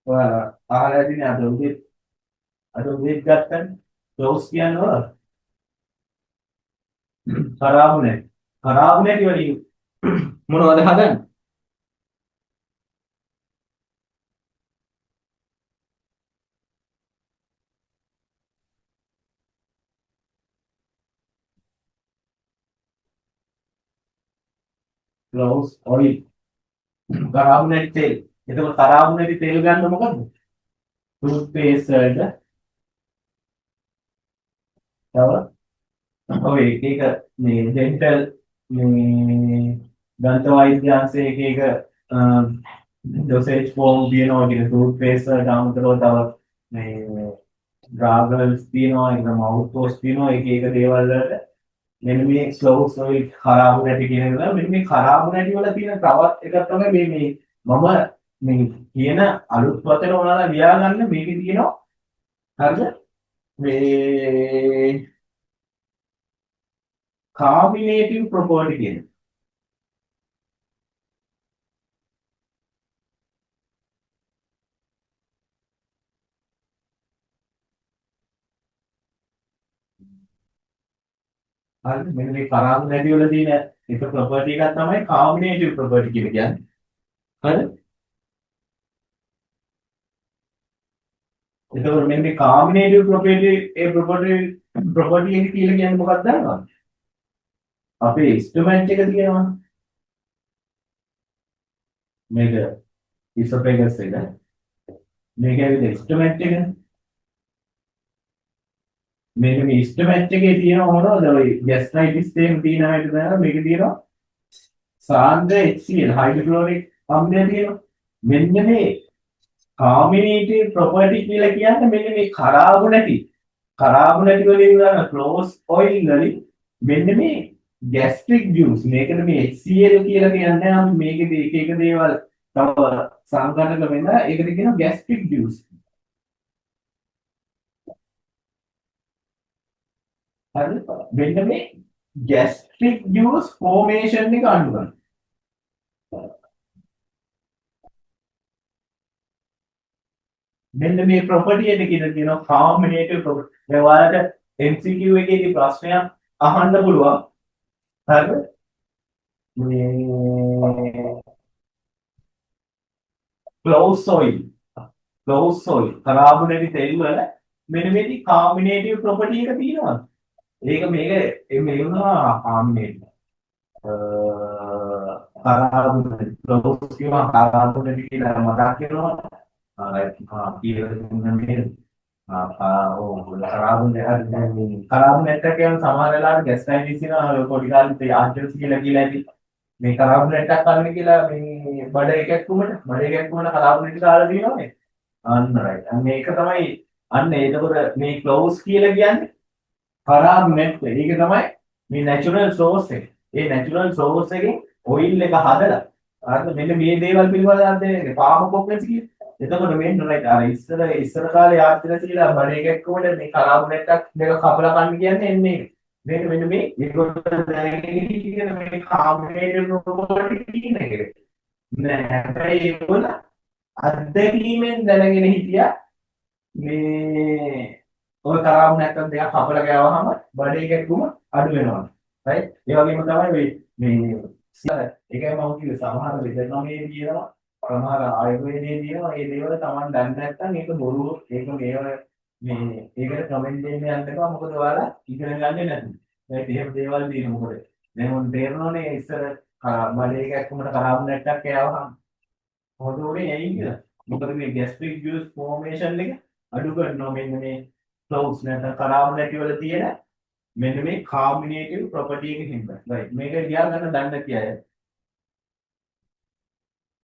ඔයාලා අහලා තියෙන අද උදේත් ගත්තනේ ක්ලෝස් කියන්නේ खराबුනේ खराबුනේ වලින් මොනවද හදන්නේ ක්ලෝස් ඔයිල් खराबුනේ තෙල් එතකොට खराबුනේ තෙල් ගන්න මොකද්ද ටූත් පේස්ට් වලට තව ඔය එක එක මේ ඩෙන්ටල් මේ දන්ත වෛද්‍යාංශයේ එක එක ඩොසේජ් ෆෝම් තියෙනවා කියන ටූත් පේස්ට් වලට අමතරව තව මේ ගාගල්ස් තියෙනවා ඒක මවුත් වොෂ් තියෙනවා එක එක දේවල් වලට මෙන්න මේ ස්ලෝස් ඔය खराब නැටි කියන එක මෙන්න මේ खराब නැටි වල තියෙන තවත් එකක් තමයි මේ මම මේ කියන අලුත් වචන ඔයාලා ලියා ගන්න මේකේ තියෙනවා හරිද මේ කාබිනේටිව් ප්‍රොපර්ටි කියන හරිද මෙන්න මේ खराब නැටි වල තියෙන එක ප්‍රොපර්ටි එකක් තමයි කාබිනේටිව් ප්‍රොපර්ටි කියලා කියන්නේ හරිද එතකොට මෙන්න මේ කාබිනේටිව් ප්‍රොපර්ටි ඒ ප්‍රොපර්ටි එක කියලා කියන්නේ මොකක්ද දන්නවද අපේ ඉන්ස්ට්‍රුමන්ට් එක තියෙනවා මේක ඉසොපෙගස් එක මේක ඇවිල්ලා ඉන්ස්ට්‍රුමන්ට් එක මේක මේ ඉන්ස්ට්‍රුමන්ට් එකේ තියෙන මොනවද ඔය ගෑස්ට්‍රයිටිස් එහෙම තියෙන හැටි දැනගන්න මේක තියෙනවා සාන්ද්‍ර HCl හයිඩ්‍රොක්ලොරික් අම්ලය තියෙනවා මෙන්න මේ කාබිනේටිව් ප්‍රොපර්ටි කියලා කියන්නේ මෙන්න මේ खराब නැති වලින් ගන්න ක්ලෝස් ඔයිල් වලින් මෙන්න මේ ગેස්ට්‍රික් ජූස් මේකට මේ HCl කියලා කියන්නේ අපි මේකේ එක එක දේවල් තව සංගණක වෙන ඒකට කියනවා ગેස්ට්‍රික් ජූස් හරිද මෙන්න මේ ગેස්ට්‍රික් ජූස් ෆෝමේෂන් එක අඩු කරනවා මෙන්න මේ ප්‍රොපර්ටි එක කියනවා කාම්බිනේටිව් ප්‍රොපර්ටි දැන් ඔයාලට MCQ එකේදී ප්‍රශ්නයක් අහන්න පුළුවන් හරිද මේ ක්ලෝස් ඔයිල් කාබොනේටි තෙල් වල මෙන්න මේකේ කාබිනේටිව් ප්‍රොපර්ටි එක තියෙනවා. ඒක මේක මේ වුණා කාබිනේට් කාබොනේටි ක්ලෝස් කියනවා කාබොනේටි කියලා මතක් කරනවා. කියලා දුන්න මේ කාබොනේට් එක කියන සමහර වෙලාවට ගැස්ට්‍රයිටිස් වෙනවා පොඩි කාලේ ආන්ටර්ස් කියලා ඇති. මේ කාබොනේට් එකක් ගන්න කියලා මේ බඩ එකක් වුණා කාබොනේට් කාලා දිනවනේ. අන්න රයිට්. අන්න ඒක තමයි අන්න එතකොට මේ ක්ලෝස් කියලා කියන්නේ खराब net එක. ඒක තමයි මේ natural source එක. ඒ natural source එකෙන් oil එක හදලා හරිද මෙන්න මේ දේවල් පිළිබඳව අධ්‍යයනය පාම කොක්ලස් කියන්නේ. එතකොට මෙන්න රයිට් අර ඉස්සර කාලේ යාත්‍රා කියලා බඩ එකක් වුණා මේ खराब net එකක් දෙක කපලා කන්න කියන්නේ එන්නේ ඒක. මේක මෙන්න මේ ඒකට දැනගෙන ඉන්න මේ කාබනේට් ප්‍රොපර්ටි කියන එක. නෑ හැබැයි ඒගොල්ල අත්දැකීමෙන් දැනගෙන හිටියා මේ ඔය තරම් නැත්තම් දෙයක් කපලා ගෑවහම බඩේ කැක්කුම අඩු වෙනවා. right? ඒ වගේම තමයි මේ ඒකයි මම කිව්වේ සමහර වෙදනමේ කියනවා සමහර ආයුර්වේදයේ කියනවා මේ දේවල් Taman දන්නේ නැත්නම් ඒක බොරු ඒක මේව මේ ඒකට කමෙන්ට් දෙන්න යන්න එපා මොකද ඔයාලා ඉගෙන ගන්නේ නැති. right? එහෙම දේවල් තියෙන මොකද දැන් උන් තේරෙනවනේ ඉස්සර බඩේ කැක්කුමට කරාබ් නැට්ටක් ගෑවහම හොඳ උනේ ඇයි කියලා. මොකද මේ ગેස්ට්‍රික් ජූස් ෆෝමේෂන් එක අඩු කරනවා මෙන්න මේ ක්ලෝස් නැත්නම් खराब නැති වල තියෙන මෙන්න මේ කාබිනේටිව් ප්‍රොපර්ටි එකකින් හින්දා. right මේක ලියා ගන්න දන්න කියයි.